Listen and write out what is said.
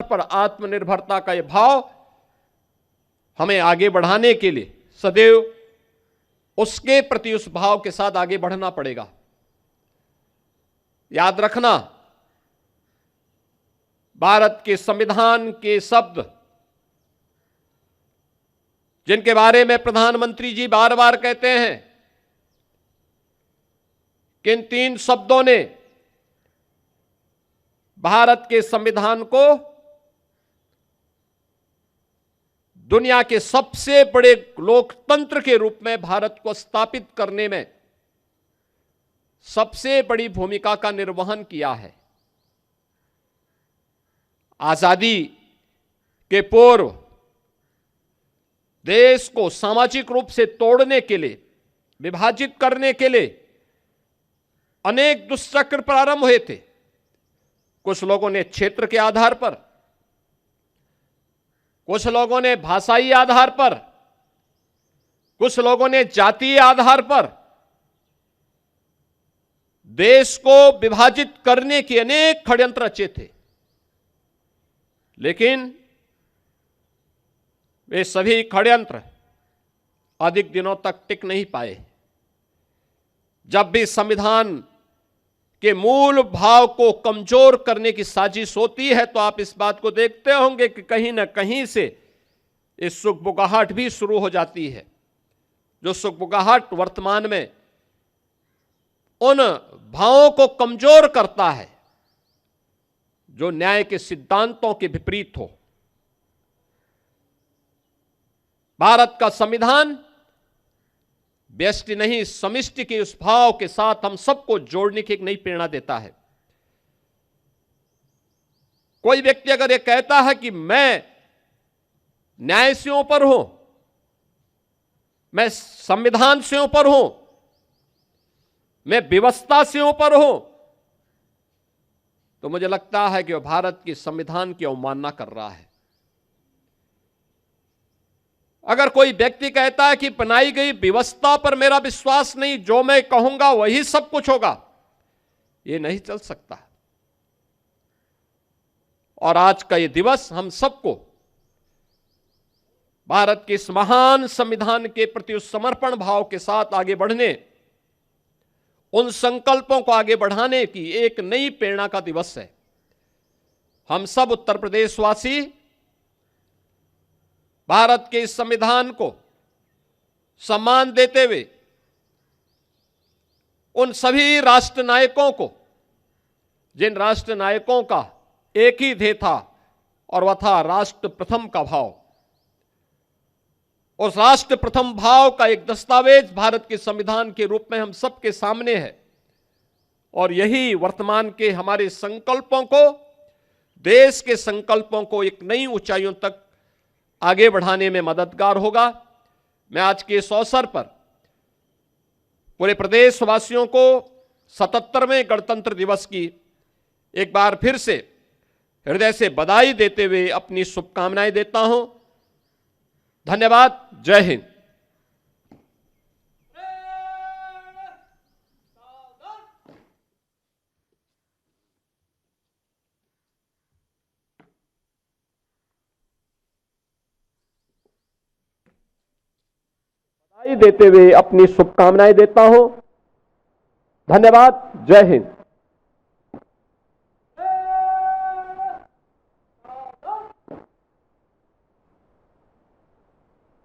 पर आत्मनिर्भरता का यह भाव हमें आगे बढ़ाने के लिए सदैव उसके प्रति उस भाव के साथ आगे बढ़ना पड़ेगा। याद रखना, भारत के संविधान के शब्द जिनके बारे में प्रधानमंत्री जी बार बार कहते हैं कि इन 3 शब्दों ने भारत के संविधान को दुनिया के सबसे बड़े लोकतंत्र के रूप में भारत को स्थापित करने में सबसे बड़ी भूमिका का निर्वहन किया है। आजादी के पूर्व देश को सामाजिक रूप से तोड़ने के लिए, विभाजित करने के लिए अनेक दुष्चक्र प्रारंभ हुए थे। कुछ लोगों ने क्षेत्र के आधार पर, कुछ लोगों ने भाषाई आधार पर, कुछ लोगों ने जातीय आधार पर देश को विभाजित करने के अनेक षड्यंत्र रचे थे, लेकिन वे सभी षड्यंत्र अधिक दिनों तक टिक नहीं पाए। जब भी संविधान के मूल भाव को कमजोर करने की साजिश होती है तो आप इस बात को देखते होंगे कि कहीं ना कहीं से इस सुगबुगाहट भी शुरू हो जाती है। जो सुगबुगाहट वर्तमान में उन भावों को कमजोर करता है जो न्याय के सिद्धांतों के विपरीत हो। भारत का संविधान व्यष्टि नहीं, समिष्टि के उस भाव के साथ हम सबको जोड़ने की एक नई प्रेरणा देता है। कोई व्यक्ति अगर यह कहता है कि मैं न्याय से ऊपर हूं, मैं संविधान से ऊपर हूं, मैं व्यवस्था से ऊपर हूं, तो मुझे लगता है कि वह भारत के संविधान की अवमानना कर रहा है। अगर कोई व्यक्ति कहता है कि बनाई गई व्यवस्था पर मेरा विश्वास नहीं, जो मैं कहूंगा वही सब कुछ होगा, यह नहीं चल सकता। और आज का यह दिवस हम सबको भारत के इस महान संविधान के प्रति उस समर्पण भाव के साथ आगे बढ़ने, उन संकल्पों को आगे बढ़ाने की एक नई प्रेरणा का दिवस है। हम सब उत्तर प्रदेशवासी भारत के इस संविधान को सम्मान देते हुए उन सभी राष्ट्र नायकों को, जिन राष्ट्र नायकों का एक ही ध्येय था और वह था राष्ट्र प्रथम का भाव, उस राष्ट्र प्रथम भाव का एक दस्तावेज भारत के संविधान के रूप में हम सबके सामने है। और यही वर्तमान के हमारे संकल्पों को, देश के संकल्पों को एक नई ऊंचाइयों तक आगे बढ़ाने में मददगार होगा। मैं आज के इस अवसर पर पूरे प्रदेशवासियों को 77वें गणतंत्र दिवस की एक बार फिर से हृदय से बधाई देते हुए अपनी शुभकामनाएं देता हूं। धन्यवाद। जय हिंद। बधाई देते हुए अपनी शुभकामनाएं देता हूं। धन्यवाद। जय हिंद।